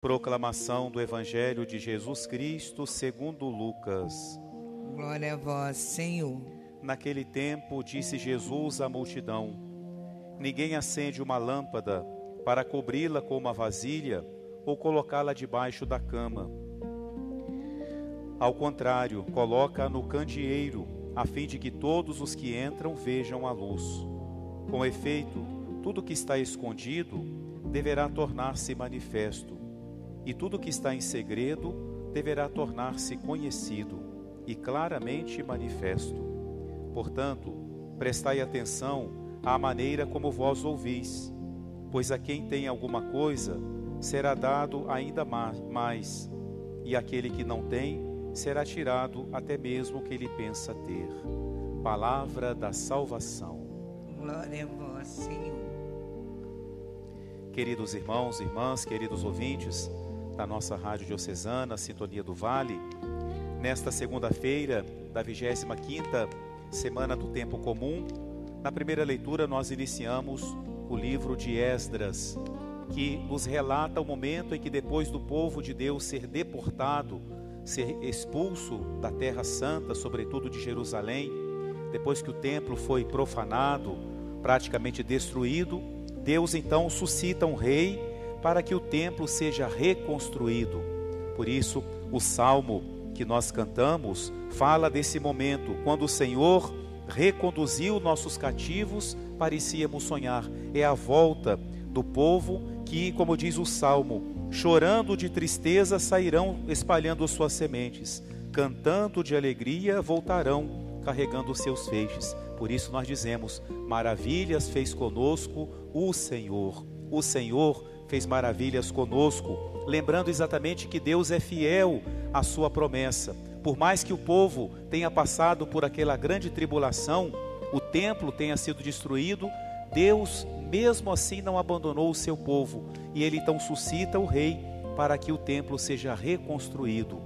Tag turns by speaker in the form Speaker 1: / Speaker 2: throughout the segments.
Speaker 1: Proclamação do Evangelho de Jesus Cristo segundo Lucas.
Speaker 2: Glória a vós, Senhor.
Speaker 1: Naquele tempo disse Jesus à multidão: Ninguém acende uma lâmpada para cobri-la com uma vasilha ou colocá-la debaixo da cama. Ao contrário, coloca-a no candeeiro, a fim de que todos os que entram vejam a luz. Com efeito, tudo que está escondido deverá tornar-se manifesto, e tudo que está em segredo deverá tornar-se conhecido e claramente manifesto. Portanto, prestai atenção à maneira como vós ouvis, pois a quem tem alguma coisa será dado ainda mais, e aquele que não tem será tirado até mesmo o que ele pensa ter. Palavra da salvação.
Speaker 2: Glória a vós, Senhor.
Speaker 1: Queridos irmãos e irmãs, queridos ouvintes da nossa Rádio Diocesana, Sintonia do Vale, nesta segunda-feira da 25ª Semana do Tempo Comum, na primeira leitura nós iniciamos o livro de Esdras, que nos relata o momento em que, depois do povo de Deus ser deportado, ser expulso da Terra Santa, sobretudo de Jerusalém, depois que o templo foi profanado, praticamente destruído, Deus então suscita um rei para que o templo seja reconstruído. Por isso, o salmo que nós cantamos fala desse momento, quando o Senhor reconduziu nossos cativos, parecíamos sonhar. É a volta do povo que, como diz o salmo, chorando de tristeza sairão espalhando suas sementes, cantando de alegria voltarão carregando os seus feixes. Por isso nós dizemos: maravilhas fez conosco o Senhor. O Senhor fez maravilhas conosco, lembrando exatamente que Deus é fiel à sua promessa. Por mais que o povo tenha passado por aquela grande tribulação, o templo tenha sido destruído, Deus mesmo assim não abandonou o seu povo, e ele então suscita o rei para que o templo seja reconstruído.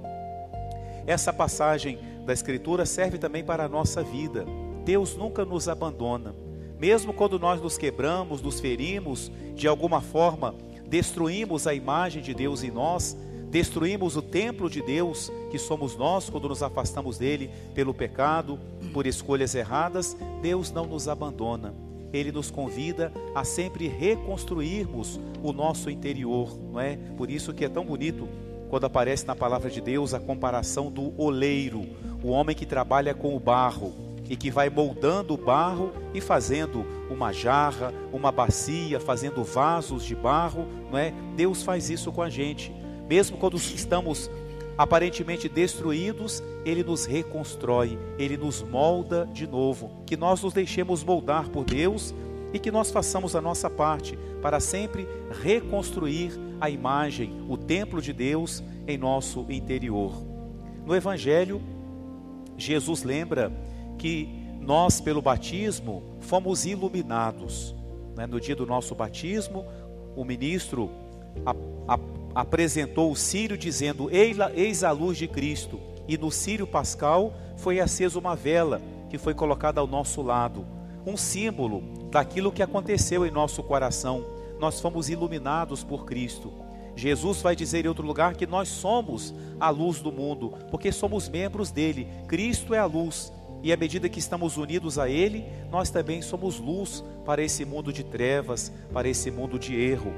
Speaker 1: Essa passagem da Escritura serve também para a nossa vida. Deus nunca nos abandona, mesmo quando nós nos quebramos, nos ferimos, de alguma forma destruímos a imagem de Deus em nós, destruímos o templo de Deus, que somos nós, quando nos afastamos dele pelo pecado, por escolhas erradas. Deus não nos abandona. Ele nos convida a sempre reconstruirmos o nosso interior, não é? Por isso que é tão bonito quando aparece na palavra de Deus a comparação do oleiro, o homem que trabalha com o barro e que vai moldando o barro e fazendo uma jarra, uma bacia, fazendo vasos de barro, não é? Deus faz isso com a gente. Mesmo quando estamos aparentemente destruídos, Ele nos reconstrói, Ele nos molda de novo. Que nós nos deixemos moldar por Deus e que nós façamos a nossa parte para sempre reconstruir a imagem, o templo de Deus em nosso interior. No Evangelho, Jesus lembra que nós, pelo batismo, fomos iluminados. No dia do nosso batismo, o ministro apresentou o círio dizendo: eis a luz de Cristo. E no círio pascal foi acesa uma vela que foi colocada ao nosso lado, um símbolo daquilo que aconteceu em nosso coração. Nós fomos iluminados por Cristo. Jesus vai dizer em outro lugar que nós somos a luz do mundo, porque somos membros dele. Cristo é a luz, e à medida que estamos unidos a ele, nós também somos luz para esse mundo de trevas, para esse mundo de erro.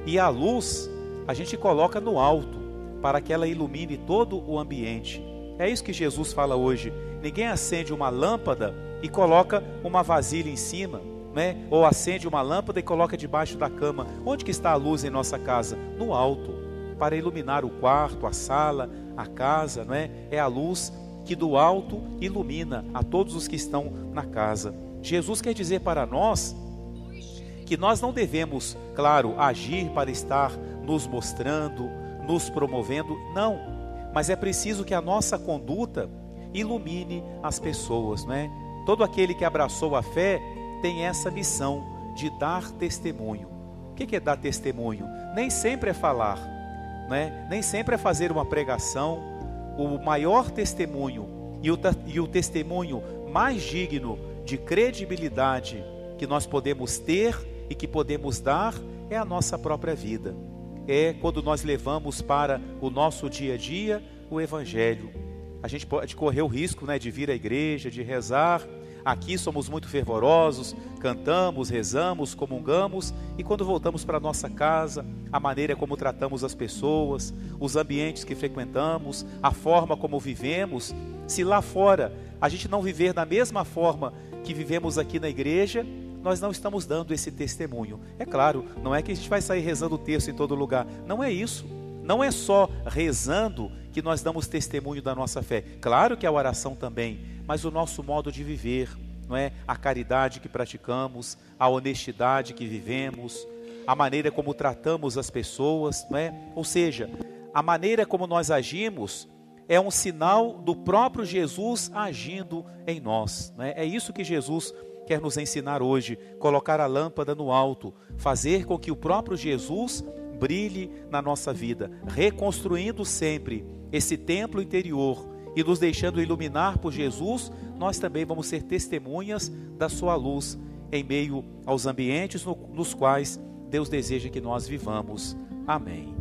Speaker 1: E a luz a gente coloca no alto, para que ela ilumine todo o ambiente. É isso que Jesus fala hoje. Ninguém acende uma lâmpada e coloca uma vasilha em cima, né? Ou acende uma lâmpada e coloca debaixo da cama. Onde que está a luz em nossa casa? No alto, para iluminar o quarto, a sala, a casa, não é? É a luz que do alto ilumina a todos os que estão na casa. Jesus quer dizer para nós que nós não devemos, claro, agir para estar nos mostrando, nos promovendo, não. Mas é preciso que a nossa conduta ilumine as pessoas, não é? Todo aquele que abraçou a fé tem essa missão de dar testemunho. O que é dar testemunho? Nem sempre é falar, não é? Nem sempre é fazer uma pregação. O maior testemunho e o testemunho mais digno de credibilidade que nós podemos ter e que podemos dar é a nossa própria vida. é quando nós levamos para o nosso dia a dia o Evangelho. A gente pode correr o risco, né, de vir à igreja, de rezar. Aqui somos muito fervorosos, cantamos, rezamos, comungamos, e quando voltamos para a nossa casa, a maneira como tratamos as pessoas, os ambientes que frequentamos, a forma como vivemos, se lá fora a gente não viver da mesma forma que vivemos aqui na igreja, nós não estamos dando esse testemunho. É claro, não é que a gente vai sair rezando o texto em todo lugar, não é isso. Não é só rezando que nós damos testemunho da nossa fé. Claro que a oração também, mas o nosso modo de viver, não é? A caridade que praticamos, a honestidade que vivemos, a maneira como tratamos as pessoas, não é? Ou seja, a maneira como nós agimos é um sinal do próprio Jesus agindo em nós, não é? É isso que Jesus quer nos ensinar hoje, colocar a lâmpada no alto, fazer com que o próprio Jesus brilhe na nossa vida, reconstruindo sempre esse templo interior e nos deixando iluminar por Jesus. Nós também vamos ser testemunhas da sua luz em meio aos ambientes nos quais Deus deseja que nós vivamos. Amém.